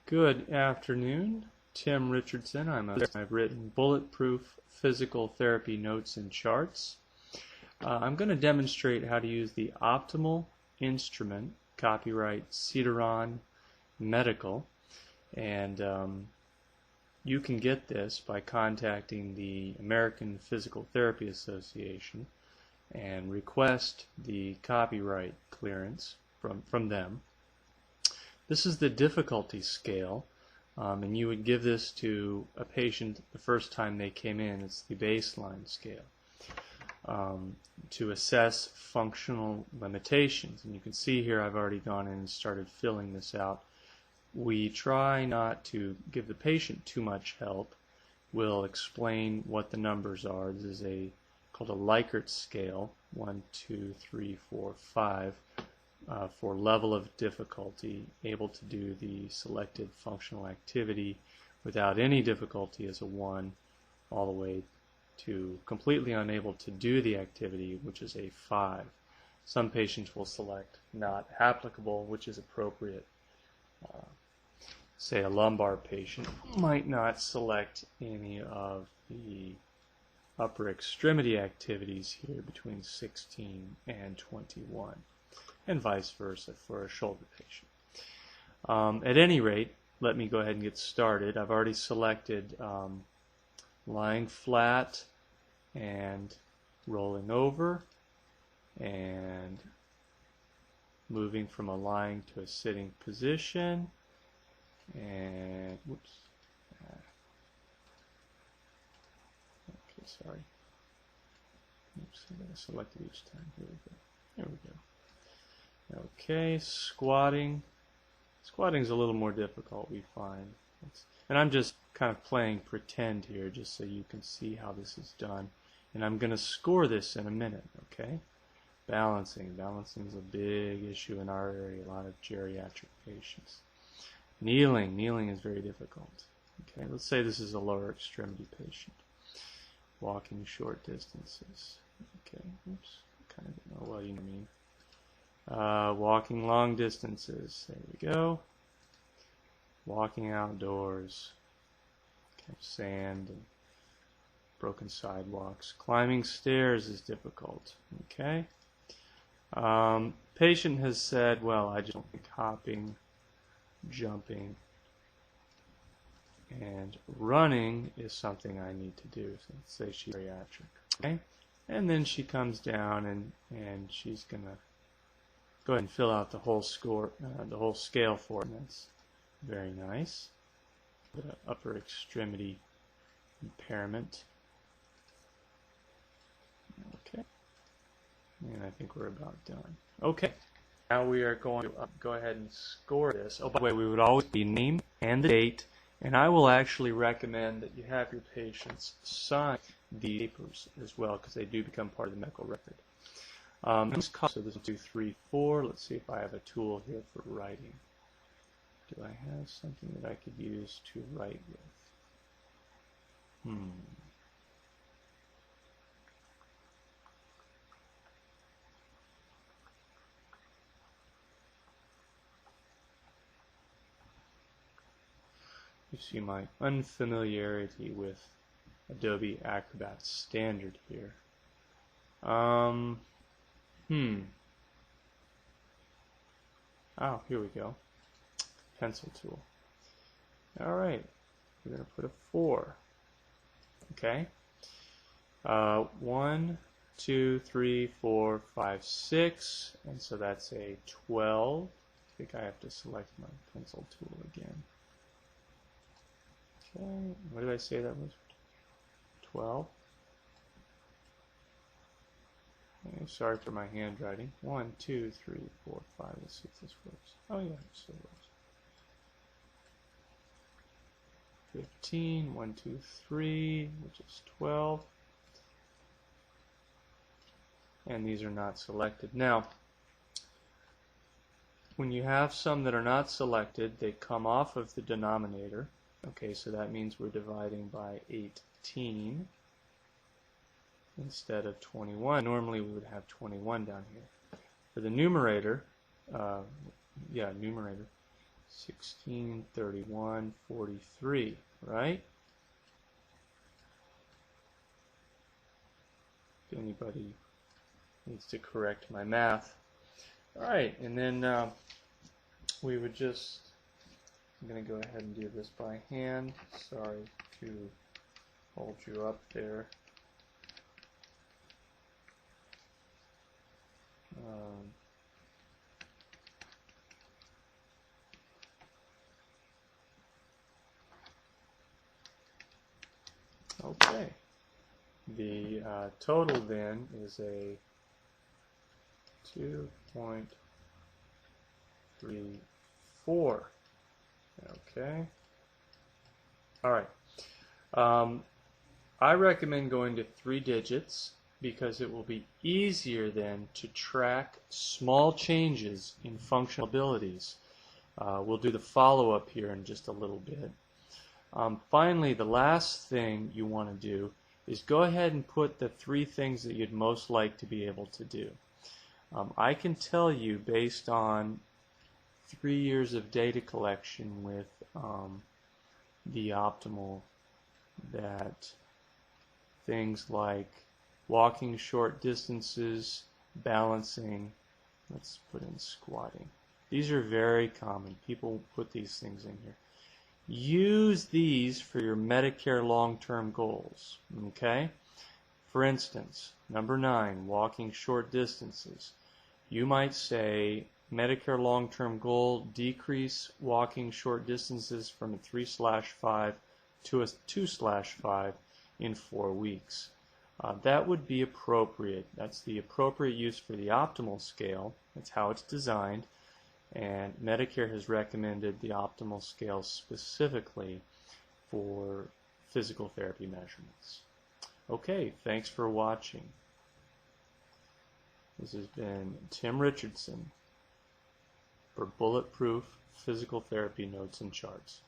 Good afternoon. Tim Richardson. I've written Bulletproof Physical Therapy Notes and Charts. I'm going to demonstrate how to use the optimal instrument, copyright Cedaron Medical, and you can get this by contacting the American Physical Therapy Association and request the copyright clearance from them. This is the difficulty scale, and you would give this to a patient the first time they came in. It's the baseline scale to assess functional limitations. And you can see here I've already gone in and started filling this out. We try not to give the patient too much help. We'll explain what the numbers are. This is called a Likert scale, 1, 2, 3, 4, 5. For level of difficulty, able to do the selected functional activity without any difficulty is a 1, all the way to completely unable to do the activity, which is a 5. Some patients will select not applicable, which is appropriate. Say a lumbar patient might not select any of the upper extremity activities here between 16 and 21. And vice versa for a shoulder patient. At any rate, let me go ahead and get started. I've already selected lying flat and rolling over and moving from a lying to a sitting position, and whoops, okay, sorry, oops, I gotta select it each time. Here we go. There we go. Okay, squatting. Squatting is a little more difficult, we find. And I'm just kind of playing pretend here just so you can see how this is done. And I'm going to score this in a minute, okay? Balancing. Balancing is a big issue in our area, a lot of geriatric patients. Kneeling. Kneeling is very difficult. Okay, let's say this is a lower extremity patient. Walking short distances. Okay, oops, kind of don't know what you mean. Walking long distances, there we go. Walking outdoors, okay, sand and broken sidewalks. Climbing stairs is difficult, okay. Patient has said, well, I just don't think hopping, jumping, and running is something I need to do. So let's say she's geriatric, okay. And then she comes down and she's going to go ahead and fill out the whole score, the whole scale for it. That's very nice. The upper extremity impairment. Okay. And I think we're about done. Okay. Now we are going to go ahead and score this. Oh, by the way, we would always be name and the date, and I will actually recommend that you have your patients sign the papers as well, because they do become part of the medical record. So this is 2, 3, 4. Let's see if I have a tool here for writing. Do I have something that I could use to write with? You see my unfamiliarity with Adobe Acrobat Standard here. Oh, here we go. Pencil tool. Alright, we're going to put a 4. Okay. 1, 2, 3, 4, 5, 6. And so that's a 12. I think I have to select my pencil tool again. Okay, what did I say that was? 12. Okay, sorry for my handwriting. 1, 2, 3, 4, 5. Let's see if this works. Oh yeah, it still works. 15, 1, 2, 3, which is 12. And these are not selected. Now, when you have some that are not selected, they come off of the denominator. Okay, so that means we're dividing by 18 instead of 21. Normally we would have 21 down here. For the numerator, numerator, 16, 31, 43, right? If anybody needs to correct my math. All right, and then we would just, I'm going to go ahead and do this by hand. Sorry to hold you up there. Okay. The total then is a 2.34. Okay. All right. I recommend going to 3 digits because it will be easier then to track small changes in functional abilities. We'll do the follow-up here in just a little bit. Finally, the last thing you want to do is go ahead and put the 3 things that you'd most like to be able to do. I can tell you, based on 3 years of data collection with the optimal, that things like walking short distances, balancing, let's put in squatting. These are very common. People put these things in here. Use these for your Medicare long-term goals, okay? For instance, number 9, walking short distances. You might say, Medicare long-term goal, decrease walking short distances from a 3/5 to a 2/5 in 4 weeks. That would be appropriate. That's the appropriate use for the optimal scale. That's how it's designed. And Medicare has recommended the optimal scale specifically for physical therapy measurements. Okay, thanks for watching. This has been Tim Richardson for Bulletproof Physical Therapy Notes and Charts.